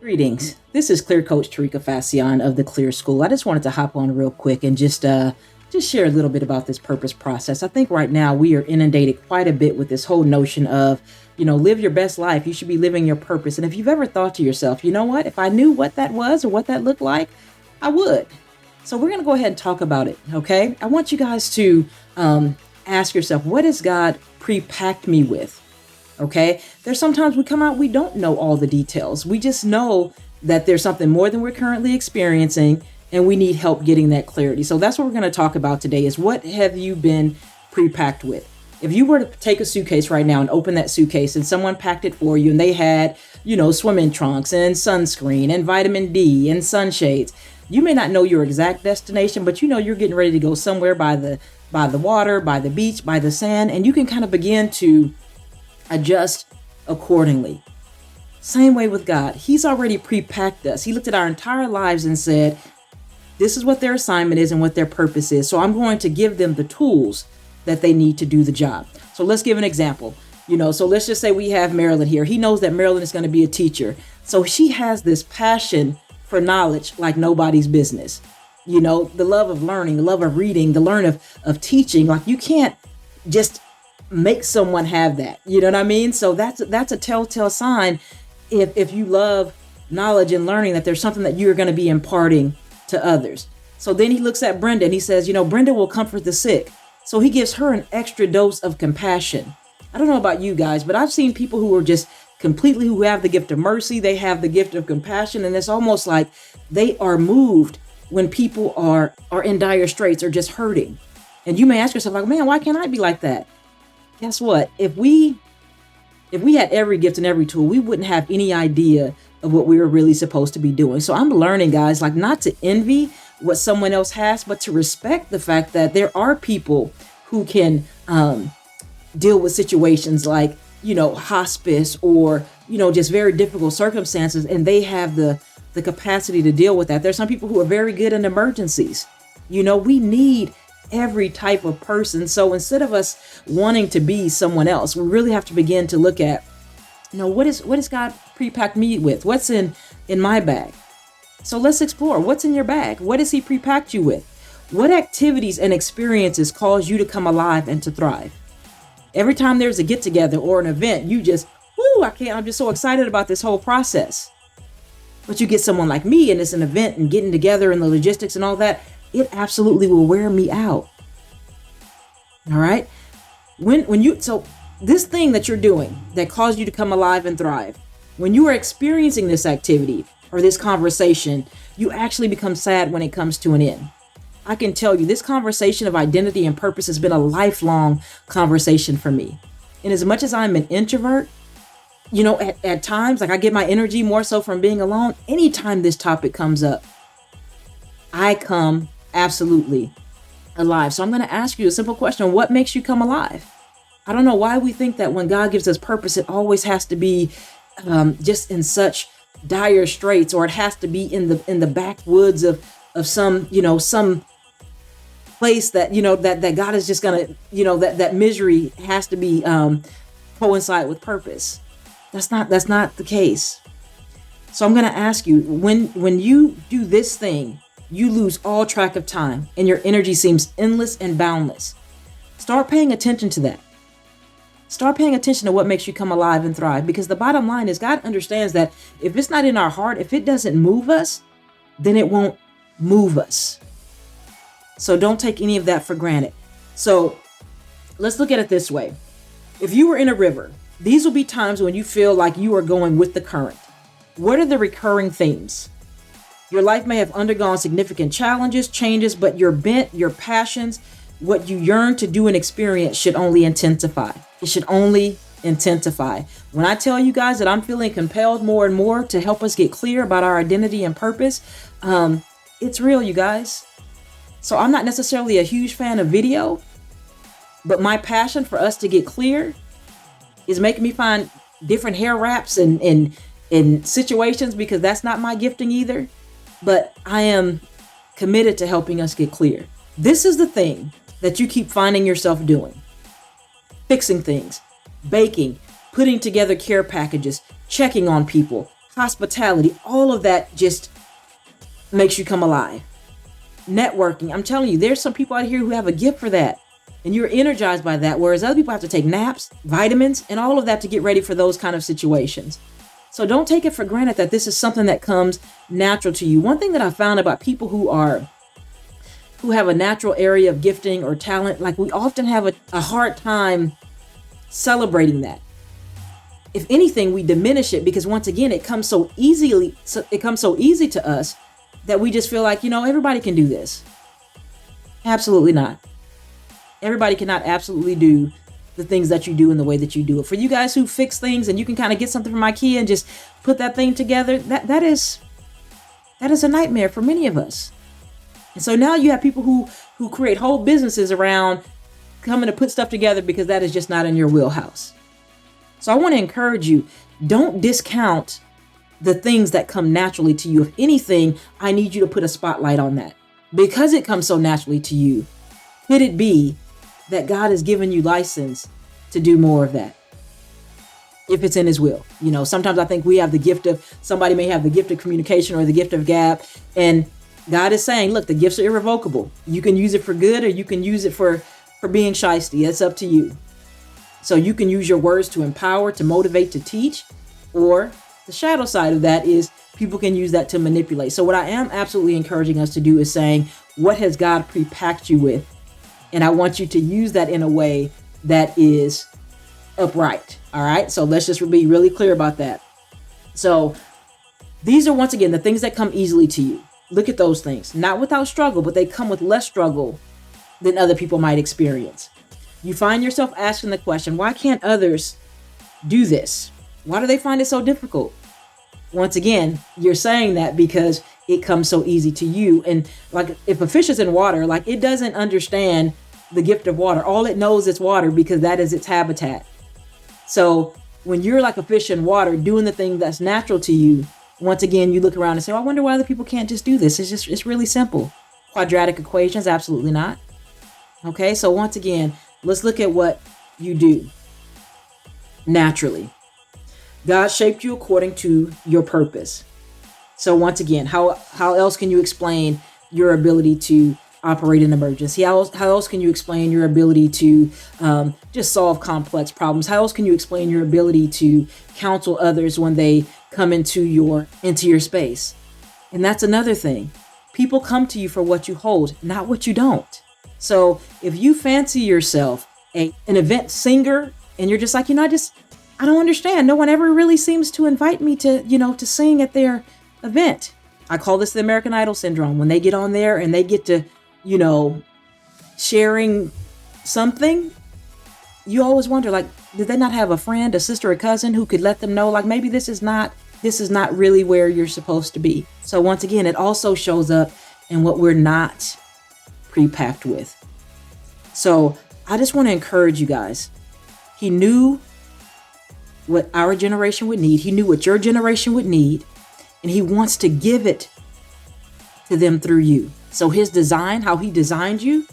Greetings. This is Clear Coach Tarika Fascion of the Clear School. I just wanted to hop on real quick and just share a little bit about this purpose process. I think right now we are inundated quite a bit with this whole notion of, live your best life. You should be living your purpose. And if you've ever thought to yourself, you know what, if I knew what that was or what that looked like, I would. So we're going to go ahead and talk about it. Okay. I want you guys to ask yourself, what has God prepacked me with? Okay. There's sometimes we come out, we don't know all the details. We just know that there's something more than we're currently experiencing, and we need help getting that clarity. So that's what we're going to talk about today is what have you been prepacked with? If you were to take a suitcase right now and open that suitcase and someone packed it for you and they had, swimming trunks and sunscreen and vitamin D and sunshades, you may not know your exact destination, but you're getting ready to go somewhere by the water, by the beach, by the sand, and you can kind of begin to adjust accordingly. Same way with God. He's already prepacked us. He looked at our entire lives and said, this is what their assignment is and what their purpose is. So I'm going to give them the tools that they need to do the job. So let's give an example. So let's just say we have Marilyn here. He knows that Marilyn is going to be a teacher. So she has this passion for knowledge like nobody's business. The love of learning, the love of reading, the learn of teaching. Like you can't just make someone have that. You know what I mean? So that's a telltale sign if you love knowledge and learning that there's something that you're going to be imparting to others. So then he looks at Brenda and he says, Brenda will comfort the sick. So he gives her an extra dose of compassion. I don't know about you guys, but I've seen people who are just who have the gift of mercy. They have the gift of compassion. And it's almost like they are moved when people are in dire straits or just hurting. And you may ask yourself, like, man, why can't I be like that? Guess what? If we had every gift and every tool, we wouldn't have any idea of what we were really supposed to be doing. So I'm learning, guys, like not to envy what someone else has, but to respect the fact that there are people who can deal with situations like, hospice or, just very difficult circumstances. And they have the capacity to deal with that. There's some people who are very good in emergencies. We need every type of person. So instead of us wanting to be someone else, we really have to begin to look at, what is God prepacked me with? What's in my bag? So let's explore what's in your bag. What has he prepacked you with? What activities and experiences cause you to come alive and to thrive? Every time there's a get together or an event, you just, I'm just so excited about this whole process. But you get someone like me and it's an event and getting together and the logistics and all that, it absolutely will wear me out. All right. So this thing that you're doing that caused you to come alive and thrive, when you are experiencing this activity or this conversation, you actually become sad when it comes to an end. I can tell you this conversation of identity and purpose has been a lifelong conversation for me. And as much as I'm an introvert, at times, like I get my energy more so from being alone. Anytime this topic comes up, I come absolutely alive. So I'm going to ask you a simple question. What makes you come alive? I don't know why we think that when God gives us purpose, it always has to be just in such dire straits, or it has to be in the backwoods of some, some place that, that God is just going to, that misery has to be coincide with purpose. That's not the case. So I'm going to ask you, when you do this thing, you lose all track of time and your energy seems endless and boundless. Start paying attention to that. Start paying attention to what makes you come alive and thrive, because the bottom line is God understands that if it's not in our heart, if it doesn't move us, then it won't move us. So don't take any of that for granted. So let's look at it this way. If you were in a river, these will be times when you feel like you are going with the current. What are the recurring themes? Your life may have undergone significant challenges, changes, but your bent, your passions, what you yearn to do and experience should only intensify. It should only intensify. When I tell you guys that I'm feeling compelled more and more to help us get clear about our identity and purpose, it's real, you guys. So I'm not necessarily a huge fan of video, but my passion for us to get clear is making me find different hair wraps and in situations, because that's not my gifting either. But I am committed to helping us get clear. This is the thing that you keep finding yourself doing. Fixing things, baking, putting together care packages, checking on people, hospitality, all of that just makes you come alive. Networking, I'm telling you, there's some people out here who have a gift for that. And you're energized by that, whereas other people have to take naps, vitamins, and all of that to get ready for those kind of situations. So don't take it for granted that this is something that comes natural to you. One thing that I found about people who have a natural area of gifting or talent, like we often have a hard time celebrating that. If anything, we diminish it because once again, it comes so easy to us that we just feel like, everybody can do this. Absolutely not. Everybody cannot absolutely do the things that you do in the way that you do it. For you guys who fix things and you can kind of get something from IKEA and just put that thing together, that is a nightmare for many of us. And so now you have people who create whole businesses around coming to put stuff together because that is just not in your wheelhouse. So I want to encourage you, don't discount the things that come naturally to you. If anything, I need you to put a spotlight on that because it comes so naturally to you. Could it be that God has given you license to do more of that? If it's in his will. Sometimes I think somebody may have the gift of communication or the gift of gab. And God is saying, look, the gifts are irrevocable. You can use it for good or you can use it for being shysty. It's up to you. So you can use your words to empower, to motivate, to teach, or the shadow side of that is people can use that to manipulate. So what I am absolutely encouraging us to do is saying, what has God prepacked you with? And I want you to use that in a way that is upright. All right. So let's just be really clear about that. So these are, once again, the things that come easily to you. Look at those things, not without struggle, but they come with less struggle than other people might experience. You find yourself asking the question, why can't others do this? Why do they find it so difficult? Once again, you're saying that because it comes so easy to you. And like if a fish is in water, like it doesn't understand the gift of water. All it knows is water because that is its habitat. So when you're like a fish in water doing the thing that's natural to you, once again, you look around and say, I wonder why other people can't just do this. It's really simple. Quadratic equations, absolutely not. Okay, so once again, let's look at what you do naturally. God shaped you according to your purpose. So once again, how else can you explain your ability to operate in emergency? How else can you explain your ability to just solve complex problems? How else can you explain your ability to counsel others when they come into your space? And that's another thing. People come to you for what you hold, not what you don't. So if you fancy yourself an event singer and you're just like, I don't understand. No one ever really seems to invite me to sing at their event. I call this the American Idol syndrome. When they get on there and they get to, sharing something, you always wonder, like, did they not have a friend, a sister, a cousin who could let them know, like, maybe this is not really where you're supposed to be. So once again, it also shows up in what we're not prepacked with. So I just want to encourage you guys. He knew what our generation would need. He knew what your generation would need. And he wants to give it to them through you. So his design, how he designed you,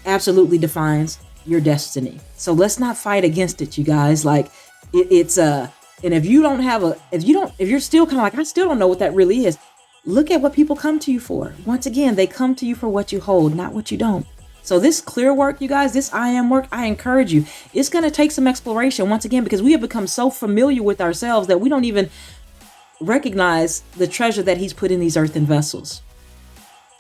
absolutely defines your destiny. So let's not fight against it, you guys. Like and if you're still kind of like, I still don't know what that really is. Look at what people come to you for. Once again, they come to you for what you hold, not what you don't. So this clear work, you guys, this I am work, I encourage you. It's going to take some exploration once again, because we have become so familiar with ourselves that we don't even recognize the treasure that he's put in these earthen vessels.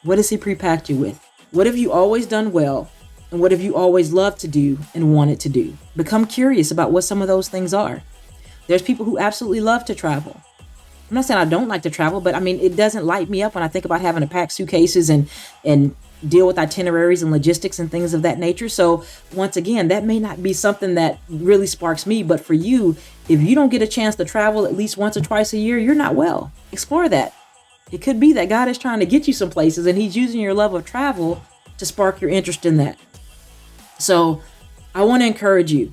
What has he prepacked you with? What have you always done well? And what have you always loved to do and wanted to do? Become curious about what some of those things are. There's people who absolutely love to travel. I'm not saying I don't like to travel, but I mean, it doesn't light me up when I think about having to pack suitcases and deal with itineraries and logistics and things of that nature. So once again, that may not be something that really sparks me, but for you, if you don't get a chance to travel at least once or twice a year, you're not well. Explore that. It could be that God is trying to get you some places and he's using your love of travel to spark your interest in that. So I want to encourage you,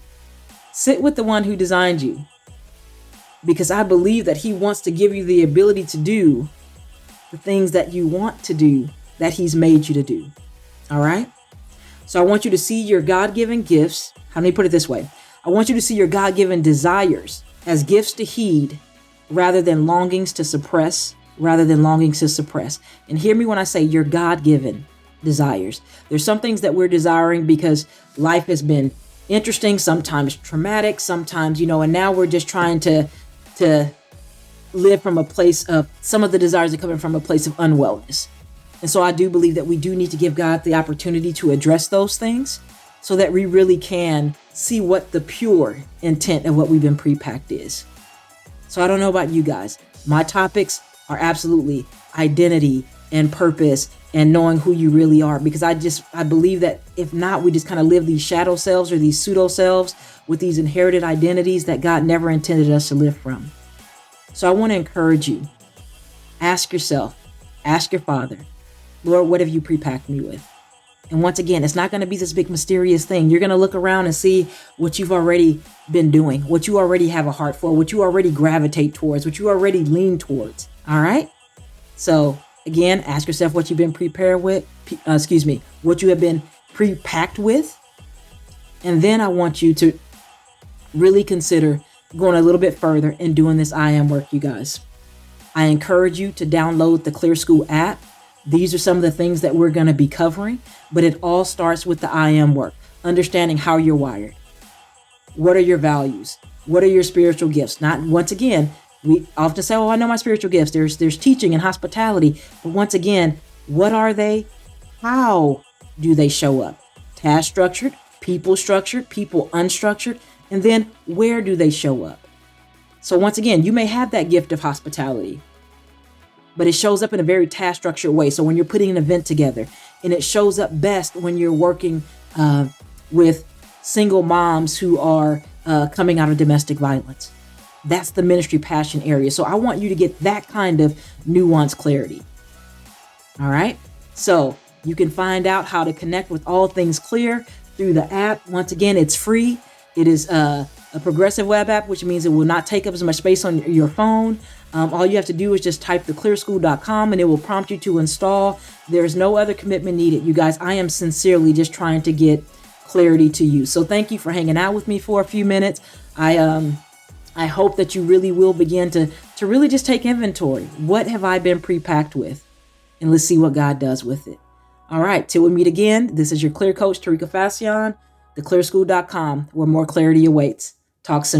sit with the one who designed you, because I believe that he wants to give you the ability to do the things that you want to do, that he's made you to do. All right. So I want you to see your God-given gifts. Let me put it this way. I want you to see your God-given desires as gifts to heed rather than longings to suppress, And hear me when I say your God-given desires. There's some things that we're desiring because life has been interesting, sometimes traumatic, sometimes, and now we're just trying to live from a place of, some of the desires are coming from a place of unwellness. And so I do believe that we do need to give God the opportunity to address those things so that we really can see what the pure intent of what we've been prepacked is. So I don't know about you guys. My topics are absolutely identity and purpose and knowing who you really are, because I believe that if not, we just kind of live these shadow selves or these pseudo selves with these inherited identities that God never intended us to live from. So I want to encourage you. Ask yourself, ask your Father, Lord, what have you prepacked me with? And once again, it's not going to be this big mysterious thing. You're going to look around and see what you've already been doing, what you already have a heart for, what you already gravitate towards, what you already lean towards. All right. So again, ask yourself what you've been what you have been prepacked with. And then I want you to really consider going a little bit further and doing this I am work, you guys. I encourage you to download the Clear School app. These are some of the things that we're going to be covering, but it all starts with the I am work, understanding how you're wired. What are your values? What are your spiritual gifts? Not, once again, we often say, oh, I know my spiritual gifts. There's teaching and hospitality. But once again, what are they? How do they show up? Task structured, people unstructured, and then where do they show up? So once again, you may have that gift of hospitality, but it shows up in a very task structured way. So when you're putting an event together, and it shows up best when you're working with single moms who are coming out of domestic violence. That's the ministry passion area. So I want you to get that kind of nuanced clarity. All right. So you can find out how to connect with All Things Clear through the app. Once again, it's free. It is a progressive web app, which means it will not take up as much space on your phone. All you have to do is just type theclearschool.com and it will prompt you to install. There's no other commitment needed. You guys, I am sincerely just trying to get clarity to you. So thank you for hanging out with me for a few minutes. I hope that you really will begin to really just take inventory. What have I been prepacked with? And let's see what God does with it. All right. Till we meet again, this is your Clear Coach, Tarika Fascion, theclearschool.com, where more clarity awaits. Talk soon.